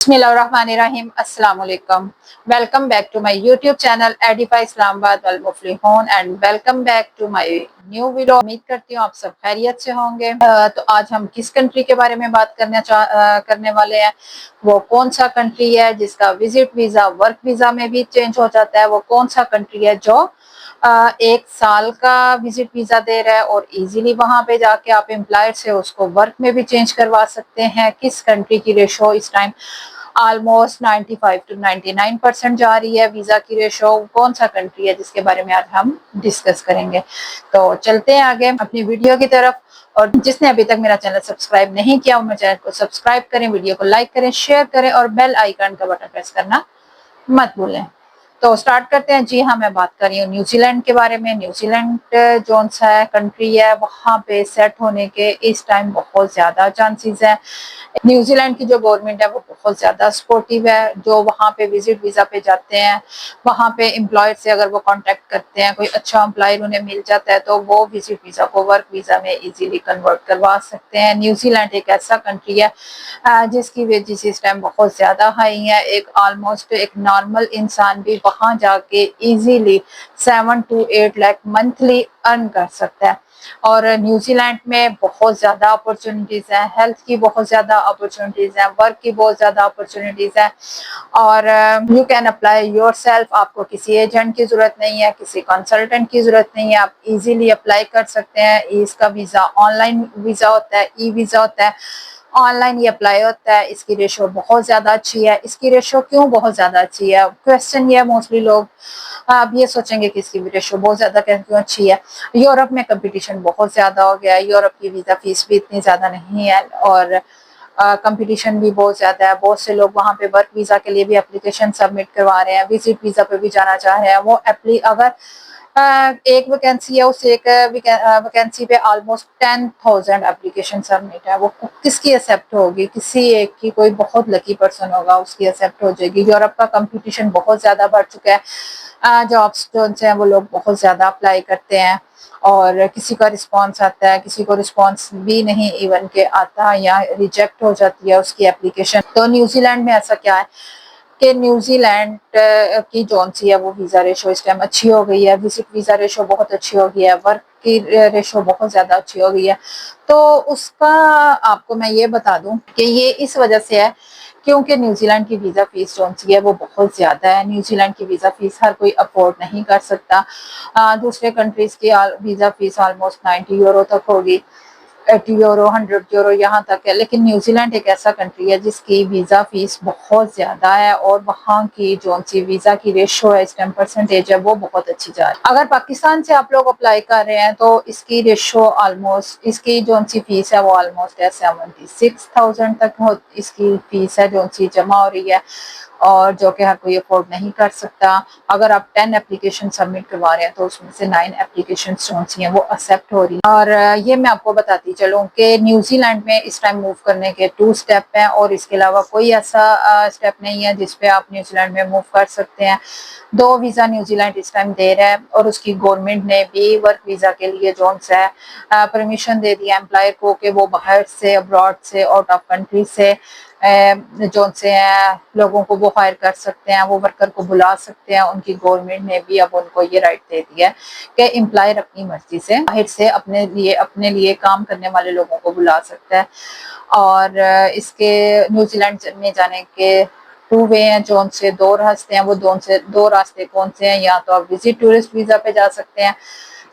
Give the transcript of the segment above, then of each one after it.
बिस्मिल्लाहिर्रहमानिर्रहीम अस्सलाम वालेकुम। Welcome back to my YouTube channel Edify Islamabad वल मुफलिहून and welcome back to my new video. उम्मीद करती हूँ आप सब खैरियत से होंगे। तो आज हम किस कंट्री के बारे में बात करने वाले हैं। वो कौन सा कंट्री है जिसका विजिट वीजा वर्क वीजा में भी चेंज हो जाता है। वो कौन सा कंट्री है जो 1 साल का विजिट वीजा दे रहा है और इजीली वहां पे जाके आप एम्प्लॉयर से उसको वर्क में भी चेंज करवा सकते हैं। किस कंट्री की रेशो इस टाइम ऑलमोस्ट 95 to 99% जा रही है। वीजा की रेशो कौन सा कंट्री है जिसके बारे में आज हम डिस्कस करेंगे। तो चलते हैं आगे अपनी वीडियो की तरफ। और जिसने अभी तक मेरा चैनल सब्सक्राइब नहीं किया वो मेरे चैनल को सब्सक्राइब करें, वीडियो को लाइक करें, शेयर करें और बेल आइकन का बटन प्रेस करना मत भूलें। तो स्टार्ट करते हैं। जी हाँ, मैं बात कर रही हूँ न्यूजीलैंड के बारे में। न्यूजीलैंड जो सा है कंट्री है वहाँ पे सेट होने के इस टाइम बहुत ज्यादा चांसेस है। न्यूजीलैंड की जो गवर्नमेंट है वो बहुत ज्यादा सपोर्टिव है। जो वहाँ पे विजिट वीजा पे जाते हैं वहाँ पे एम्प्लॉयर से अगर वो कांटेक्ट करते हैं, कोई अच्छा एम्प्लॉयर उन्हें मिल जाता है तो वो विजिट वीजा को वर्क वीजा में इजीली कन्वर्ट करवा सकते हैं। न्यूजीलैंड एक ऐसा कंट्री है जिसकी वेजेस इस टाइम बहुत ज्यादा हाई है। एक ऑलमोस्ट एक नॉर्मल इंसान भी वहां जाके easily 7 to 8 lakh monthly earn कर सकता है। और न्यूजीलैंड में बहुत ज्यादा अपॉर्चुनिटीज हैं, हेल्थ की बहुत ज्यादा अपॉर्चुनिटीज हैं, वर्क की बहुत ज्यादा अपॉर्चुनिटीज हैं। और यू कैन अप्लाई योरसेल्फ। आपको किसी एजेंट की जरूरत नहीं है, किसी कंसल्टेंट की जरूरत नहीं है, आप इजीली अप्लाई कर सकते हैं। इसका वीजा ऑनलाइन वीजा होता है, ई वीजा होता है, ऑनलाइन ये अप्लाई होता है। इसकी रेशो बहुत ज्यादा अच्छी है। इसकी रेशो क्यों बहुत ज्यादा अच्छी है, क्वेश्चन ये है मोस्टली लोग आप ये सोचेंगे कि इसकी रेशो बहुत ज्यादा क्यों अच्छी है। यूरोप में कंपटीशन बहुत ज्यादा हो गया है, यूरोप की वीजा फीस भी इतनी ज्यादा नहीं है और कंपटीशन भी बहुत ज्यादा है। बहुत से लोग वहाँ पे वर्क वीजा के लिए भी एप्लीकेशन सबमिट करवा रहे हैं, विजिट वीजा पे भी जाना चाह रहे हैं। वो अगर एक वैकेंसी है, उस एक वैकेंसी पे ऑलमोस्ट 10,000 एप्लीकेशन सबमिट है। वो किसकी एक्सेप्ट होगी, किसी एक की, कोई बहुत लकी पर्सन होगा उसकी एक्सेप्ट हो जाएगी। यूरोप का कंपटीशन बहुत ज्यादा बढ़ चुका है। जॉब्स जो हैं वो लोग बहुत ज्यादा अप्लाई करते हैं और किसी का रिस्पांस आता है, किसी को रिस्पांस भी नहीं इवन के आता या रिजेक्ट हो जाती है उसकी एप्लीकेशन। तो न्यूजीलैंड में ऐसा क्या है कि न्यूजीलैंड की जोन सी है वो वीजा रेशो इस टाइम अच्छी हो गई है। विजिट वीजा रेशो बहुत अच्छी हो गई है, वर्क की रेशो बहुत ज्यादा अच्छी हो गई है। तो उसका आपको मैं ये बता दूं कि ये इस वजह से है क्योंकि न्यूजीलैंड की वीजा फीस जो सी है वो बहुत ज्यादा है। न्यूजीलैंड की वीजा फीस हर कोई अफोर्ड नहीं कर सकता। दूसरे कंट्रीज की वीजा फीस ऑलमोस्ट 90 यूरो तक होगी, 80 यूरो, 100 यूरो यहाँ तक है। लेकिन न्यूजीलैंड एक ऐसा कंट्री है जिसकी वीजा फीस बहुत ज्यादा है और वहाँ की जो सी वीजा की रेशो है, इस टाइम परसेंटेज है, वो बहुत अच्छी जा रही है। अगर पाकिस्तान से आप लोग अप्लाई कर रहे हैं तो इसकी रेशो ऑलमोस्ट, इसकी जो सी फीस है वो ऑलमोस्ट है 76,000 तक इसकी फीस है जो सी जमा हो रही है और जो कि हर कोई अफोर्ड नहीं कर सकता। अगर आप 10 एप्लीकेशन सबमिट करवा रहे हैं तो उसमें से 9 एप्लीकेशन जो सी हैं वो एक्सेप्ट हो रही है। और ये मैं आपको बताती चलूँ कि न्यूजीलैंड में इस टाइम मूव करने के 2 स्टेप हैं और इसके अलावा कोई ऐसा स्टेप नहीं है जिसपे आप न्यूजीलैंड में मूव कर सकते हैं। 2 वीजा न्यूजीलैंड इस टाइम दे रहा है और उसकी गवर्नमेंट ने भी वर्क वीजा के लिए जो है परमिशन दे दिया एम्प्लॉयर को कि वो बाहर से, अब्रॉड से, आउट ऑफ कंट्री से जो से हैं लोगों को वो हायर कर सकते हैं, वो वर्कर को बुला सकते हैं। उनकी गवर्नमेंट ने भी अब उनको ये राइट दे दिया है कि एम्प्लॉयर अपनी मर्जी से बाहर से अपने लिए काम करने वाले लोगों को बुला सकता है। और इसके न्यूजीलैंड में जाने के 2 वे हैं, जो से 2 रास्ते हैं। वो 2 रास्ते कौन से हैं? या तो आप विजिट टूरिस्ट वीजा पे जा सकते हैं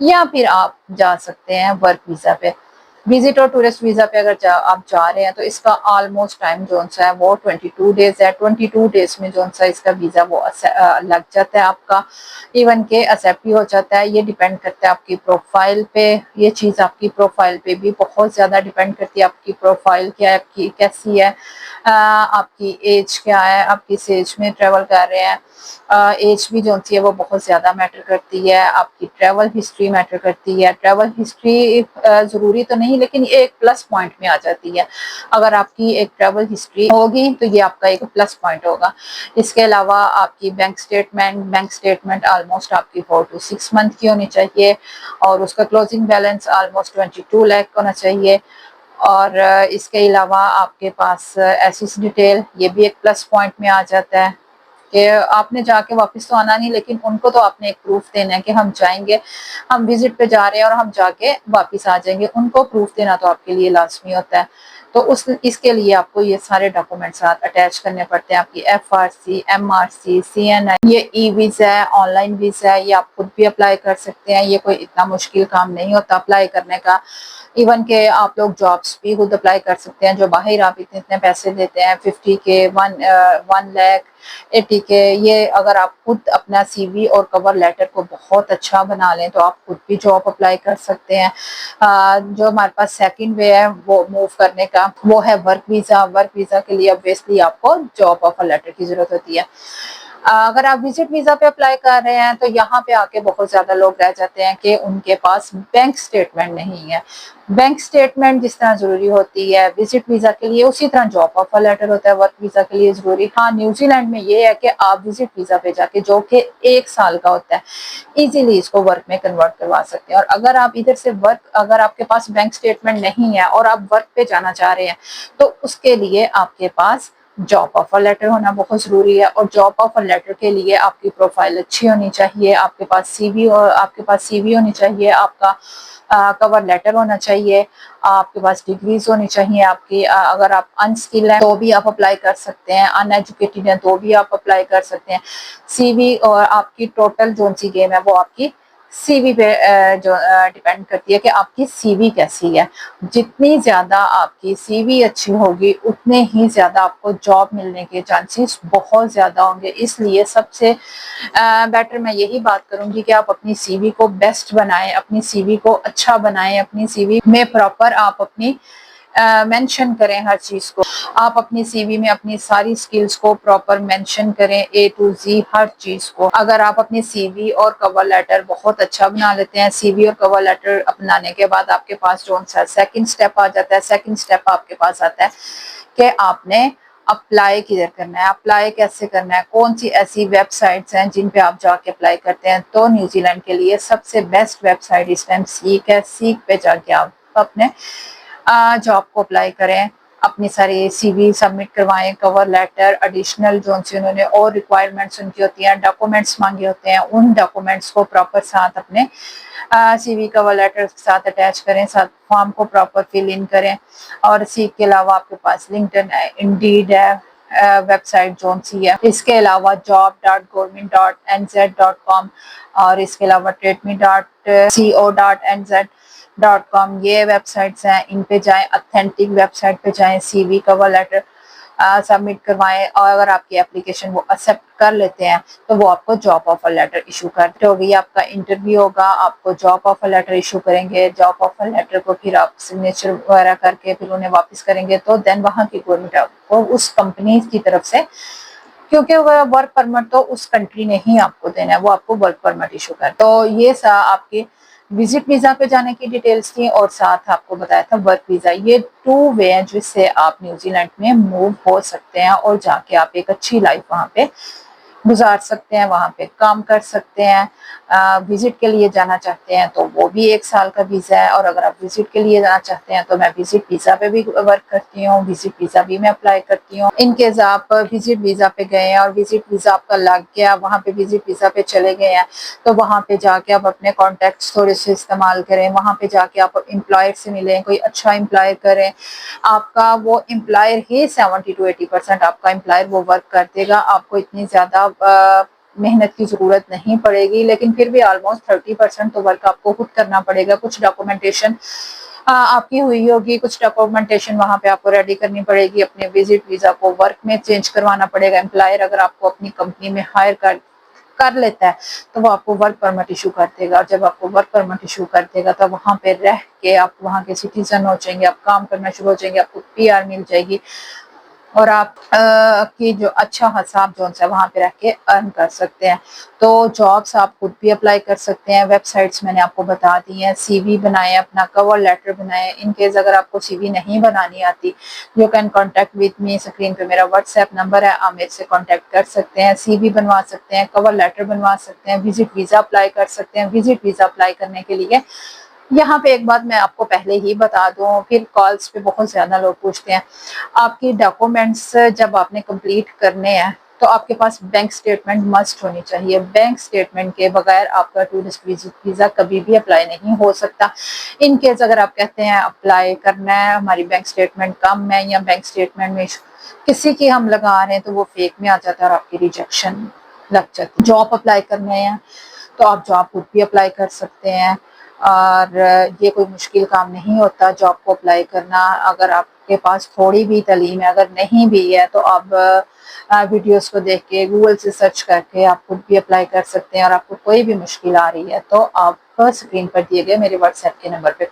या फिर आप जा सकते हैं वर्क वीजा पे। विजिट और टूरिस्ट वीजा पे अगर आप जा रहे हैं तो इसका ऑलमोस्ट टाइम जो है वो 22 डेज है। 22 डेज में जो सा इसका वीजा वो लग जाता है आपका, इवन के एक्सेप्ट भी हो जाता है। ये डिपेंड करता है आपकी प्रोफाइल पे। ये चीज आपकी प्रोफाइल पे भी बहुत ज्यादा डिपेंड करती है। आपकी प्रोफाइल क्या है, आपकी कैसी है, आपकी एज क्या है, आप किस एज में ट्रेवल कर रहे हैं। एज भी जो है वो बहुत ज्यादा मैटर करती है। आपकी ट्रेवल हिस्ट्री मैटर करती है। ट्रेवल हिस्ट्री जरूरी तो नहीं लेकिन ये एक प्लस पॉइंट में आ जाती है। अगर आपकी एक ट्रेवल हिस्ट्री होगी तो ये आपका एक प्लस पॉइंट होगा। इसके अलावा आपकी बैंक स्टेटमेंट ऑलमोस्ट आपकी 4 to 6 मंथ की होनी चाहिए और उसका क्लोजिंग बैलेंस ऑलमोस्ट 22 लाख होना चाहिए। और इसके अलावा आपके पास एसएस डिटेल, ये भी एक प्लस पॉइंट में आ जाता है कि आपने जाके वापस तो आना नहीं, लेकिन उनको तो आपने एक प्रूफ देना है कि हम जाएंगे, हम विजिट पे जा रहे हैं और हम जाके वापस आ जाएंगे। उनको प्रूफ देना तो आपके लिए लाजमी होता है। तो उस इसके लिए आपको ये सारे डॉक्यूमेंट साथ अटैच करने पड़ते हैं, आपकी FRC, MRC, CNI। ये ई वीज़ा है, ऑनलाइन वीज़ा है, ये आप खुद भी अप्लाई कर सकते हैं। ये कोई इतना मुश्किल काम नहीं होता अप्लाई करने का। इवन के आप लोग जॉब्स भी खुद अप्लाई कर सकते हैं। जो बाहर आप इतने इतने पैसे देते हैं, 50K, 1 लाख, 80K, ये अगर आप खुद अपना CV और कवर लेटर को बहुत अच्छा बना लें तो आप खुद भी जॉब अप्लाई कर सकते हैं। जो हमारे पास सेकंड वे है वो मूव करने का, वो है वर्क वीज़ा। वर्क वीज़ा के लिए ऑब्वियसली आपको जॉब ऑफर लेटर की जरूरत होती है। अगर आप विजिट वीजा पे अप्लाई कर रहे हैं तो यहाँ पे आके बहुत ज्यादा लोग रह जाते हैं कि उनके पास बैंक स्टेटमेंट नहीं है। बैंक स्टेटमेंट जिस तरह जरूरी होती है विजिट वीजा के लिए, उसी तरह जॉब ऑफर लेटर होता है वर्क वीजा के लिए जरूरी। हाँ, न्यूजीलैंड में ये है कि आप विजिट वीजा पे जाके, जो कि 1 साल का होता है, इजीली इसको वर्क में कन्वर्ट करवा सकते हैं। और अगर आप इधर से वर्क, अगर आपके पास बैंक स्टेटमेंट नहीं है और आप वर्क पे जाना चाह रहे हैं तो उसके लिए आपके पास जॉब ऑफर लेटर होना बहुत जरूरी है। और जॉब ऑफर लेटर के लिए आपकी प्रोफाइल अच्छी होनी चाहिए, आपके पास CV, और आपके पास CV होनी चाहिए, आपका कवर लेटर होना चाहिए, आपके पास डिग्रीज होनी चाहिए आपकी। अगर आप अनस्किल्ड हैं तो भी आप अप्लाई कर सकते हैं, अनएजुकेटेड हैं तो भी आप अप्लाई कर सकते हैं। CV और आपकी टोटल जो सी गेम है वो आपकी CV पे जो डिपेंड करती है कि आपकी CV कैसी है। जितनी ज्यादा आपकी CV अच्छी होगी उतने ही ज्यादा आपको जॉब मिलने के चांसेस बहुत ज्यादा होंगे। इसलिए सबसे बेटर मैं यही बात करूंगी कि आप अपनी CV को बेस्ट बनाएं, अपनी CV को अच्छा बनाएं, अपनी CV में प्रॉपर आप अपनी मेंशन करें हर चीज को। आप अपनी CV में अपनी सारी स्किल्स को प्रॉपर मेंशन करें, A to Z हर चीज को। अगर आप अपनी CV और कवर लेटर बहुत अच्छा बना लेते हैं, CV और कवर लेटर अपनाने के बाद आपके पास जो सा सेकंड स्टेप आ जाता है। सेकंड स्टेप आपके पास आता है कि आपने अप्लाई किधर करना है, अप्लाई कैसे करना है, कौन सी ऐसी वेबसाइट्स हैं जिन पे आप जाके अप्लाई करते हैं। तो न्यूजीलैंड के लिए सबसे बेस्ट वेबसाइट इस टाइम सीक है। सीक पे जाके आप अपने जॉब को अप्लाई करें, अपनी सारी CV सबमिट करवाएं, कवर लेटर, एडिशनल जो सी उन्होंने और रिक्वायरमेंट्स उनकी होती हैं, डॉक्यूमेंट्स मांगे होते हैं, उन डॉक्यूमेंट्स को प्रॉपर साथ अपने CV कवर लेटर के साथ अटैच करें, साथ फॉर्म को प्रॉपर फिल इन करें। और सीख के अलावा आपके पास लिंक्डइन है, इंडीड है, वेबसाइट जोन सी है। इसके अलावा job.government.nz.com और इसके अलावा trademe.co.nz.com, ये वेबसाइट्स हैं, इन पे जाएं, ऑथेंटिक वेबसाइट पे जाएं, CV कवर लेटर सबमिट करवाएं। और अगर आपकी एप्लीकेशन वो एक्सेप्ट कर लेते हैं तो वो आपको जॉब ऑफर लेटर इशू करते होगी। आपका इंटरव्यू होगा, आपको जॉब ऑफर लेटर इशू करेंगे। जॉब ऑफर लेटर को फिर आप सिग्नेचर वगैरह करके फिर उन्हें वापस करेंगे तो देन वहाँ की गवर्नमेंट आपको उस कंपनी की तरफ से, क्योंकि वह वर्क परमिट तो उस कंट्री ने ही आपको देना है, वो आपको वर्क परमिट इशू कर। तो ये आपकी विजिट वीजा पे जाने की डिटेल्स थी और साथ आपको बताया था वर्क वीजा। ये 2 वे हैं जिससे आप न्यूजीलैंड में मूव हो सकते हैं और जाके आप एक अच्छी लाइफ वहाँ पे गुजार सकते हैं, वहाँ पे काम कर सकते हैं। विजिट के लिए जाना चाहते हैं तो वो भी 1 साल का वीजा है। और अगर आप विजिट के लिए जाना चाहते हैं तो मैं विजिट वीजा पे भी वर्क करती हूँ, विजिट वीजा भी मैं अप्लाई करती हूँ। इनकेस आप विजिट वीजा पे गए हैं और विजिट वीजा आपका लग गया, वहाँ पे विजिट वीजा पे चले गए हैं, तो वहाँ पे जाके आप अपने कॉन्टेक्ट थोड़े से इस्तेमाल करें। वहाँ पे जाके आप एम्प्लॉयर से मिलें, कोई अच्छा एम्प्लॉयर करें। आपका वो एम्प्लॉयर ही 70 to 80% आपका एम्प्लॉयर वो वर्क कर देगा। आपको इतनी ज्यादा मेहनत की जरूरत नहीं पड़ेगी, लेकिन फिर भी ऑलमोस्ट 30% तो वर्क आपको खुद करना पड़ेगा। कुछ डॉक्यूमेंटेशन आपकी हुई होगी, कुछ डॉक्यूमेंटेशन वहां पे आपको रेडी करनी पड़ेगी। अपने विजिट वीजा को वर्क में चेंज करवाना पड़ेगा। एम्प्लॉयर अगर आपको अपनी कंपनी में हायर कर लेता है तो वो आपको वर्क परमिट इशू कर देगा। और जब आपको वर्क परमिट इशू कर देगा तो वहां पे रह के आप वहां के सिटीजन हो जाएंगे, आप काम करना शुरू हो जाएंगे, आपको PR मिल जाएगी और आप की जो अच्छा खासा आप जो है वहां पे रह के अर्न कर सकते हैं। तो जॉब्स आप खुद भी अप्लाई कर सकते हैं। वेबसाइट्स मैंने आपको बता दी हैं। CV बनाएं, अपना कवर लेटर बनाएं। इन केस अगर आपको CV नहीं बनानी आती, you can contact with me. Screen पे मेरा WhatsApp नंबर है, आप मेरे से कॉन्टेक्ट कर सकते हैं। CV बनवा सकते हैं, कवर लेटर बनवा सकते हैं, विजिट वीजा अप्लाई कर सकते हैं। विजिट वीजा अप्लाई करने के लिए यहाँ पे एक बात मैं आपको पहले ही बता दूं, फिर कॉल्स पे बहुत ज्यादा लोग पूछते हैं, आपकी डॉक्यूमेंट्स जब आपने कंप्लीट करने हैं तो आपके पास बैंक स्टेटमेंट मस्ट होनी चाहिए। बैंक स्टेटमेंट के बगैर आपका टूरिस्ट वीजा कभी भी अप्लाई नहीं हो सकता। इन केस अगर आप कहते हैं अप्लाई करना है, हमारी बैंक स्टेटमेंट कम है या बैंक स्टेटमेंट में किसी की हम लगा रहे हैं तो वो फेक में आ जाता है और आपकी रिजेक्शन लग जाती है। जॉब अप्लाई करने हैं तो आप जॉब खुद भी अप्लाई कर सकते हैं और ये कोई मुश्किल काम नहीं होता जॉब को अप्लाई करना। अगर आपके पास थोड़ी भी तालीम है, अगर नहीं भी है, तो आप वीडियोस को देख के गूगल से सर्च करके आप खुद भी अप्लाई कर सकते हैं। और आपको कोई भी मुश्किल आ रही है तो आप स्क्रीन पर दिए गए मेरे व्हाट्सएप के नंबर पे